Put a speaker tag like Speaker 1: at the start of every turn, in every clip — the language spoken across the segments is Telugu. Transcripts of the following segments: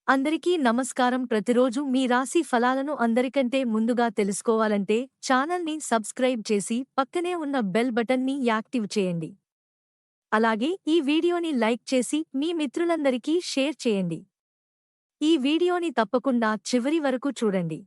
Speaker 1: అందరికీ నమస్కారం. ప్రతిరోజు మీ రాశి ఫలాలను అందరికంటే ముందుగా తెలుసుకోవాలంటే ఛానల్ని సబ్స్క్రైబ్ చేసి పక్కనే ఉన్న బెల్ బటన్ని యాక్టివ్ చేయండి. అలాగే ఈ వీడియోని లైక్ చేసి మీ మిత్రులందరికీ షేర్ చేయండి. ఈ వీడియోని తప్పకుండా చివరి వరకు చూడండి.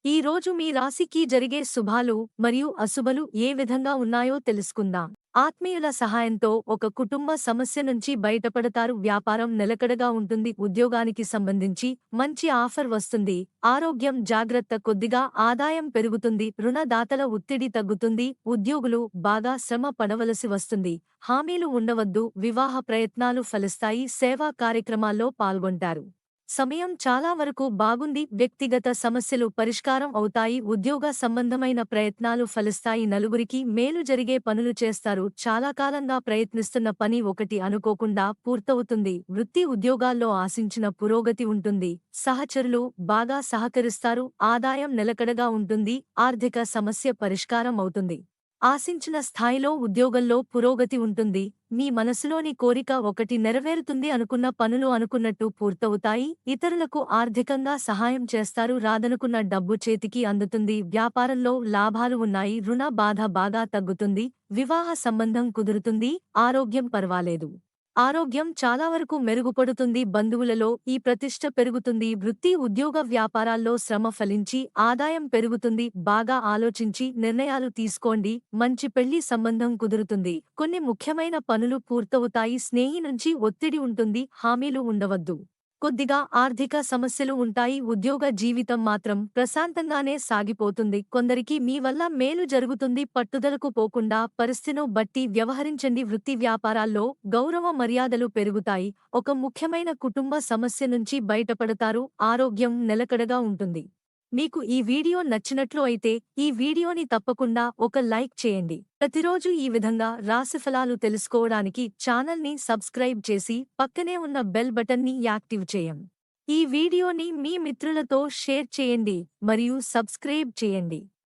Speaker 1: ఈ రోజు మీ రాశికి జరిగే శుభాలు మరియు అశుభలు ఏ విధంగా ఉన్నాయో తెలుసుకుందాం. ఆత్మీయుల సహాయంతో ఒక కుటుంబ సమస్య నుంచి బయటపడతారు. వ్యాపారం నిలకడగా ఉంటుంది. ఉద్యోగానికి సంబంధించి మంచి ఆఫర్ వస్తుంది. ఆరోగ్యం జాగ్రత్త. కొద్దిగా ఆదాయం పెరుగుతుంది. రుణదాతల ఒత్తిడి తగ్గుతుంది. ఉద్యోగులు బాగా శ్రమ పడవలసి వస్తుంది. హామీలు ఉండవద్దు. వివాహ ప్రయత్నాలు ఫలిస్తాయి. సేవా కార్యక్రమాల్లో పాల్గొంటారు. సమయం చాలా వరకు బాగుంది. వ్యక్తిగత సమస్యలు పరిష్కారం అవుతాయి. ఉద్యోగ సంబంధమైన ప్రయత్నాలు ఫలిస్తాయి. నలుగురికి మేలు జరిగే పనులు చేస్తారు. చాలా కాలంగా ప్రయత్నిస్తున్న పని ఒకటి అనుకోకుండా పూర్తవుతుంది. వృత్తి ఉద్యోగాల్లో ఆశించిన పురోగతి ఉంటుంది. సహచరులు బాగా సహకరిస్తారు. ఆదాయం నిలకడగా ఉంటుంది. ఆర్థిక సమస్య పరిష్కారం అవుతుంది. ఆశించిన స్థాయిలో ఉద్యోగంలో పురోగతి ఉంటుంది. మీ మనసులోని కోరిక ఒకటి నెరవేరుతుంది. అనుకున్న పనులు అనుకున్నట్టు పూర్తవుతాయి. ఇతరులకు ఆర్థికంగా సహాయం చేస్తారు. రాదనుకున్న డబ్బు చేతికి అందుతుంది. వ్యాపారంలో లాభాలు ఉన్నాయి. రుణ బాధ బాగా తగ్గుతుంది. వివాహ సంబంధం కుదురుతుంది. ఆరోగ్యం పర్వాలేదు. ఆరోగ్యం చాలా వరకు మెరుగుపడుతుంది. బంధువులలో ఈ ప్రతిష్ట పెరుగుతుంది. వృత్తి ఉద్యోగ వ్యాపారాల్లో శ్రమ ఫలించి ఆదాయం పెరుగుతుంది. బాగా ఆలోచించి నిర్ణయాలు తీసుకోండి. మంచి పెళ్లి సంబంధం కుదురుతుంది. కొన్ని ముఖ్యమైన పనులు పూర్తవుతాయి. స్నేహి నుంచి ఒత్తిడి ఉంటుంది. హామీలు ఉండవద్దు. కొద్దిగా ఆర్థిక సమస్యలు ఉంటాయి. ఉద్యోగ జీవితం మాత్రం ప్రశాంతంగానే సాగిపోతుంది. కొందరికి మీ వల్ల మేలు జరుగుతుంది. పట్టుదలకు పోకుండా పరిస్థితిను బట్టి వ్యవహరించండి. వృత్తి వ్యాపారాల్లో గౌరవ మర్యాదలు పెరుగుతాయి. ఒక ముఖ్యమైన కుటుంబ సమస్య నుంచి బయటపడతారు. ఆరోగ్యం నిలకడగా ఉంటుంది. మీకు ఈ వీడియో నచ్చినట్లు అయితే ఈ వీడియోని తప్పకుండా ఒక లైక్ చేయండి. ప్రతిరోజు ఈ విధంగా రాశిఫలాలు తెలుసుకోవడానికి ఛానల్ని సబ్స్క్రైబ్ చేసి పక్కనే ఉన్న బెల్ బటన్ని యాక్టివ్ చేయం. ఈ వీడియోని మీ మిత్రులతో షేర్ చేయండి మరియు సబ్స్క్రైబ్ చేయండి.